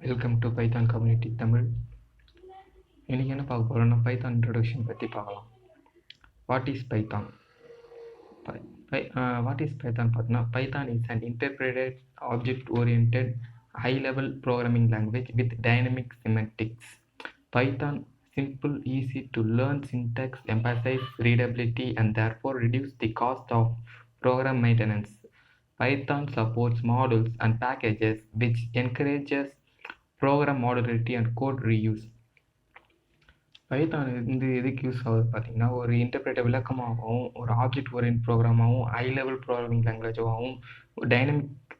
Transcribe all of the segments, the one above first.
Welcome to Python community Tamil. இன்றைக்கி என்ன பார்க்க போகிறோம்னா பைத்தான் இன்ட்ரொடக்ஷன் பற்றி பார்க்கலாம். What is Python? What is Python பார்த்தீங்கன்னா, Python is an interpreted object oriented high level programming language with dynamic semantics. பைத்தான் simple, easy to learn syntax, emphasize readability and therefore reduce the cost of program maintenance. Python supports modules and packages which encourages program modularity and code reuse. Python வந்து எதுக்கு use ஆகுது பார்த்தீங்கன்னா, ஒரு interpreter விளக்கமாகவும், ஒரு object orient ப்ரோக்ராமாகவும், high level programming லாங்குவேஜாகவும்,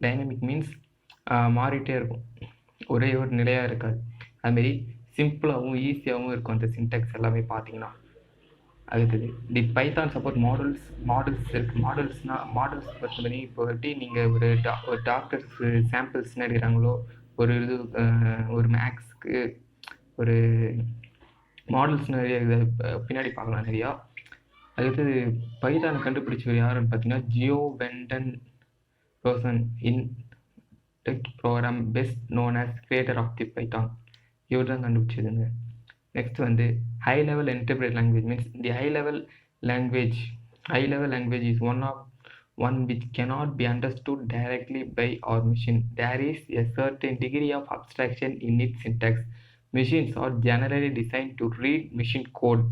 dynamic means மாறிட்டே இருக்கும், ஒரே ஒரு நிலையாக இருக்காது. அதுமாரி சிம்பிளாகவும் ஈஸியாகவும் இருக்கும் அந்த சின்டெக்ஸ் எல்லாமே பார்த்தீங்கன்னா. அடுத்தது தி பைத்தான் சப்போர்ட் மாடல்ஸ் இருக்குது. மாடல்ஸ் பொறுத்த பண்ணி இப்போ நீங்கள் ஒரு டாக்டர்ஸ் சாம்பிள்ஸ்ன்னு எடுக்கிறாங்களோ, ஒரு மேக்ஸ்க்கு ஒரு மாடல்ஸ் நிறைய பின்னாடி பார்க்கலாம் நிறையா. அடுத்தது பைத்தானை கண்டுபிடிச்சவர் யாருன்னு பார்த்தீங்கன்னா, ஜியோ வெண்டன் ரோசன் இன் tech program best known as creator of the Python. இவர் தான் கண்டுபிடிச்சதுங்க. நெக்ஸ்ட் வந்து high level interpret language means the high level language is one which cannot be understood directly by our machine. There is a certain degree of abstraction in its syntax. Machines are generally designed to read machine code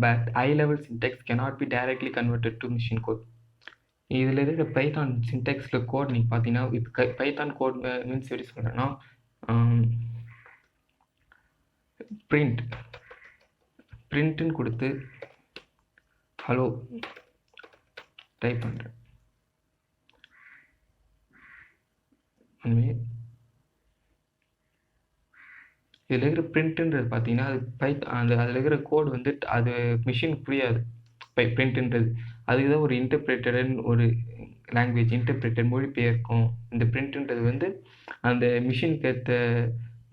but high level syntax cannot be directly converted to machine code. இதில் இருக்கிற Python சின்டெக்ஸில் code நீங்கள் பார்த்தீங்கன்னா, இப்போ Python code means எப்படி சொல்கிறேன்னா, பிரிண்ட்டுன்னு கொடுத்து hello type பண்ணுறேன். இதில் இருக்கிற பிரிண்ட்டுன்றது பார்த்தீங்கன்னா, அதில் இருக்கிற கோடு வந்து அது மிஷின் புரியாது. பிரிண்ட்டுன்றது அதுக்கு தான் ஒரு இன்டர்பிரேட்டர்னு ஒரு லாங்குவேஜ் இன்டர்பிரேட்டர் மொழிபெயர்க்கும். இந்த பிரிண்ட்டுன்றது வந்து அந்த மிஷினுக்கு ஏற்ற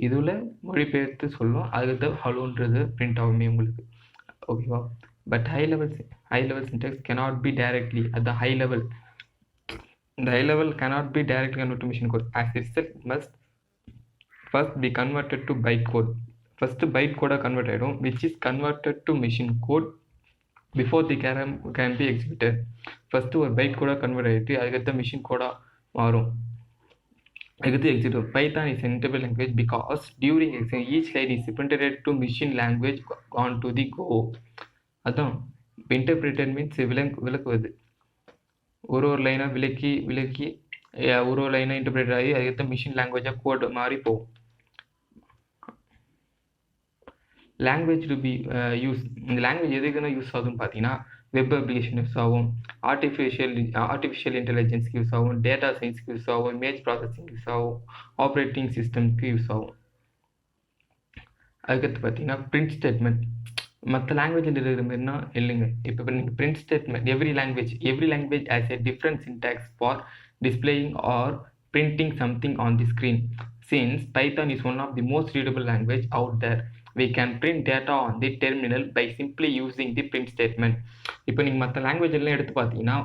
இதில் மொழிபெயர்த்து சொல்லும். அதுக்கு தான் ஹலோன்றது பிரிண்ட் ஆகுமே உங்களுக்கு, ஓகேவா? But high level Sintex cannot be directly at the high level. The high level cannot be directly converted to machine code. As itself must first be converted to byte code. First byte code convert ஆகிடும், which is converted to machine code before the can be executed. First ஒரு byte code convert ஆகிட்டு அதுக்கடுத்த machine code மாறும், அதுக்கடுத்து execute. Python is an interpreted language because during execution each line is printed to machine language on to the go. அதான் interpreter means விளக்குவது. ஒரு லைனாக விளக்கி ஒரு லைனாக இன்டர்பிரேட்டர் ஆகி அதுக்கடுத்த மிஷின் லாங்குவேஜாக கோட் மாறி போகும். லாங்குவேஜ் டு பி யூஸ், இந்த லாங்குவேஜ் எதுக்குன்னா யூஸ் ஆகுதுன்னு பார்த்தீங்கன்னா, வெப் அப்ளிகேஷன் யூஸ் ஆகும், ஆர்டிஃபிஷியல் இன்டெலிஜென்ஸ்க்கு யூஸ் ஆகும், டேட்டா சயின்ஸ்க்கு யூஸ் ஆகும், இமேஜ் ப்ராசஸிங் யூஸ் ஆகும், ஆப்ரேட்டிங் சிஸ்டம்க்கு யூஸ் ஆகும். அதுக்கடுத்து பார்த்தீங்கன்னா பிரிண்ட் ஸ்டேட்மெண்ட். மற்ற லாங்குவேஜில் இருக்கிற மாதிரினா இல்லைங்க. இப்போ நீங்கள் print statement, every language has a different syntax for displaying or printing something on the screen. Since Python is one of the most readable language out there, we can print data on the terminal by simply using the print statement. இப்போ நீங்கள் மற்ற language எல்லாம் எடுத்து பார்த்தீங்கன்னா,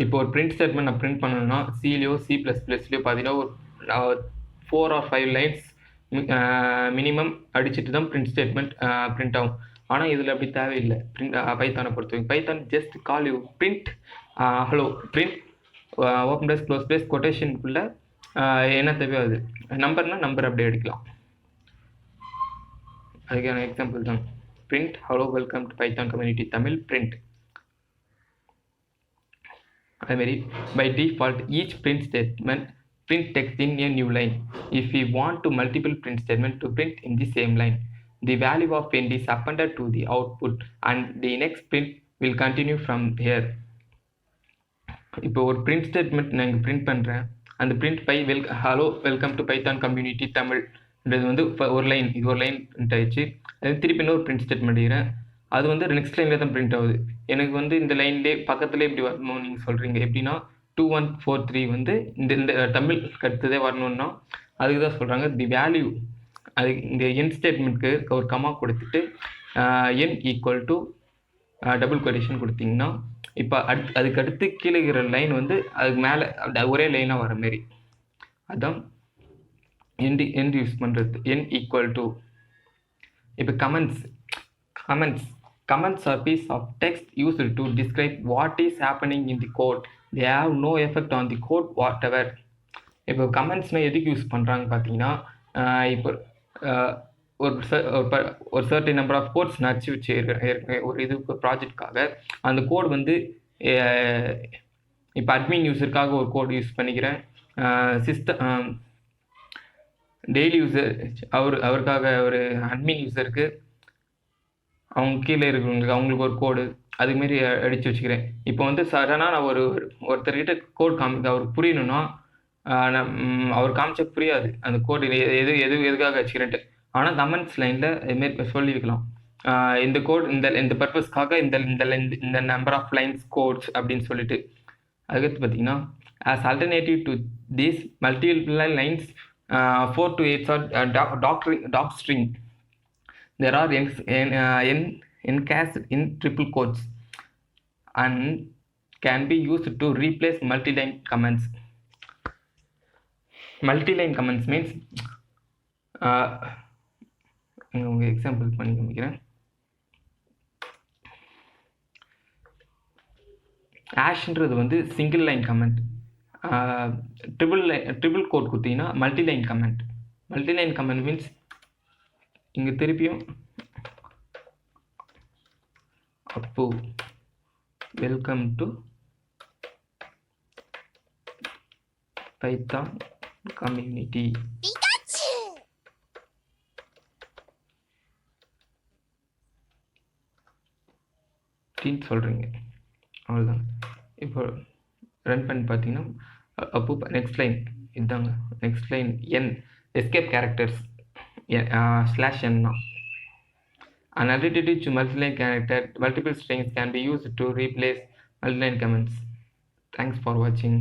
இப்போ ஒரு print statement நான் print பண்ணணும்னா சிலியோ C++லையோ பார்த்தீங்கன்னா ஒரு 4 or 5 லைன்ஸ் மினிமம் அடிச்சுட்டு தான் பிரிண்ட் ஸ்டேட்மெண்ட் பிரிண்ட் ஆகும். ஆனால் இதில் அப்படி தேவையில்லை. பைத்தானை பொறுத்தவரைக்கும் Python just call you print hello print open plus close plus கொட்டேஷனுக்குள்ளே என்ன தேவையோ அது நம்பர் அப்படியே அடிக்கலாம். அதுக்கான எக்ஸாம்பிள் தான் print hello welcome to Python community Tamil print. அதுமாரி by default each print statement print text in a new line. If we want to multiple print statement to print in the same line, the value of end is appended to the output and the next print will continue from here. இப்போ ஒரு print statement நான் print பண்ணுறேன், அந்த print hello welcome to Python community தமிழ்ன்றது வந்து ஒரு line, இது ஒரு லைன் பிரிண்ட் ஆயிடுச்சு. அது திருப்பி இன்னொரு பிரிண்ட் ஸ்டேட்மெண்ட் எடுக்கிறேன், அது வந்து நெக்ஸ்ட் லைனில் தான் பிரிண்ட் ஆகுது. எனக்கு வந்து இந்த லைன்லேயே பக்கத்துலேயே இப்படி வரணும் நீங்கள் சொல்கிறீங்க. எப்படின்னா 2143 வந்து இந்த தமிழ் கடுத்ததே வரணும்னா அதுக்கு தான் சொல்கிறாங்க தி வேல்யூ. அதுக்கு இந்த என் ஸ்டேட்மெண்ட்க்கு ஒரு கமா கொடுத்துட்டு என் ஈக்குவல் டு டபுள் கொட்டேஷன் கொடுத்தீங்கன்னா இப்போ அதுக்கு அடுத்து கீழே இருக்கிற லைன் வந்து அதுக்கு மேலே ஒரே லைனாக வர மாரி, அதான் எண்ட் யூஸ் பண்ணுறது. என் ஈக்குவல் டு இப்போ comments are piece of text used to describe what is happening in the code. They have no effect on the code whatever எவர். இப்போ கமெண்ட்ஸ்னால் எதுக்கு யூஸ் பண்ணுறாங்க பார்த்தீங்கன்னா, இப்போ ஒரு சர்டன் நம்பர் ஆஃப் கோட்ஸ் நான் அடிச்சு வச்சு ஒரு இது ப்ராஜெக்ட்காக அந்த கோட் வந்து இப்போ அட்மின் யூஸருக்காக ஒரு கோட் யூஸ் பண்ணிக்கிறேன், சிஸ்டம் டெய்லி யூஸர் அவருக்காக ஒரு அட்மின் யூஸருக்கு அவங்க கீழே இருக்கிறவங்களுக்கு அவங்களுக்கு ஒரு கோடு அதுமாரி அடித்து வச்சுக்கிறேன். இப்போ வந்து சடனாக நான் ஒருத்தர்கிட்ட கோட் அவருக்கு புரியணும்னா அவர் காமிச்சா புரியாது அந்த கோடு எதுக்காக வச்சுக்கிறேன்ட்டு. ஆனால் கமெண்ட்ஸ் லைனில் இதுமாரி சொல்லி வைக்கலாம், இந்த கோட் இந்த பர்பஸ்க்காக இந்த நம்பர் ஆஃப் லைன்ஸ் கோட்ஸ் அப்படின்னு சொல்லிட்டு. அதுக்கடுத்து பார்த்தீங்கன்னா, as alternative to these multiple lines 4 to 8 doc string, there are encased in triple quotes and can be used to replace multi-line comments. Multi-line comments means உங்களுக்கு example பண்ணி காமிக்கிறேன். ஆஷ்ன்றது வந்து single line comment, triple quote கொடுத்தீங்கன்னா multiline comment. Multiline comment means இங்கே திருப்பியும் அப்பு welcome to Python community அப்படின்னு சொல்கிறீங்க, அவ்வளோதான். இப்போ ரன் பண்ணி பார்த்தீங்கன்னா அப்போ நெக்ஸ்ட் லைன் இதுதாங்க. Next line N escape characters /n. An alternative to multi-line character, multiple strings can be used to replace multi-line comments. Thanks for watching.